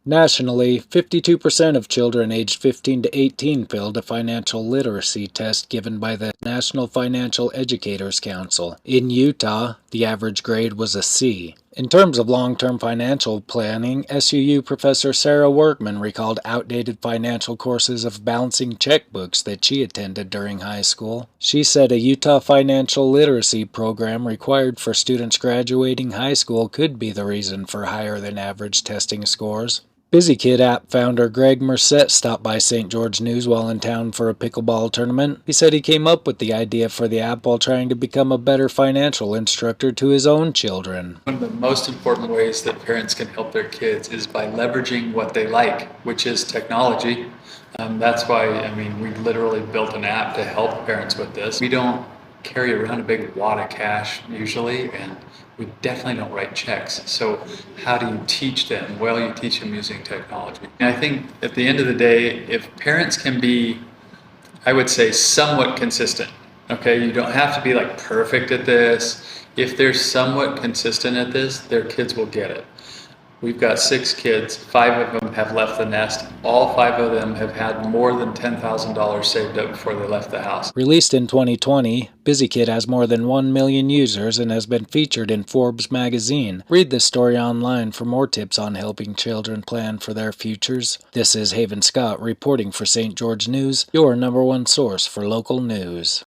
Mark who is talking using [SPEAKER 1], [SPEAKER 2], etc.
[SPEAKER 1] Nationally, 52% of children aged 15 to 18 failed a financial literacy test given by the National Financial Educators Council. In Utah, the average grade was a C. In terms of long-term financial planning, SUU professor Sarah Workman recalled outdated financial courses of balancing checkbooks that she attended during high school. She said a Utah financial literacy program required for students graduating high school could be the reason for higher-than-average testing scores. BusyKid app founder Gregg Murset stopped by St. George News while in town for a pickleball tournament. He said he came up with the idea for the app while trying to become a better financial instructor to his own children.
[SPEAKER 2] One of the most important ways that parents can help their kids is by leveraging what they like, which is technology. That's why, we literally built an app to help parents with this. We don't carry around a big wad of cash usually, and we definitely don't write checks. So how do you teach them? Well, you teach them using technology. And I think at the end of the day, if parents can be, I would say, somewhat consistent, okay, you don't have to be like perfect at this. If they're somewhat consistent at this, their kids will get it. We've got 6 kids, 5 of them have left the nest. All 5 of them have had more than $10,000 saved up before they left the house.
[SPEAKER 1] Released in 2020, BusyKid has more than 1 million users and has been featured in Forbes magazine. Read this story online for more tips on helping children plan for their futures. This is Haven Scott reporting for St. George News, your #1 source for local news.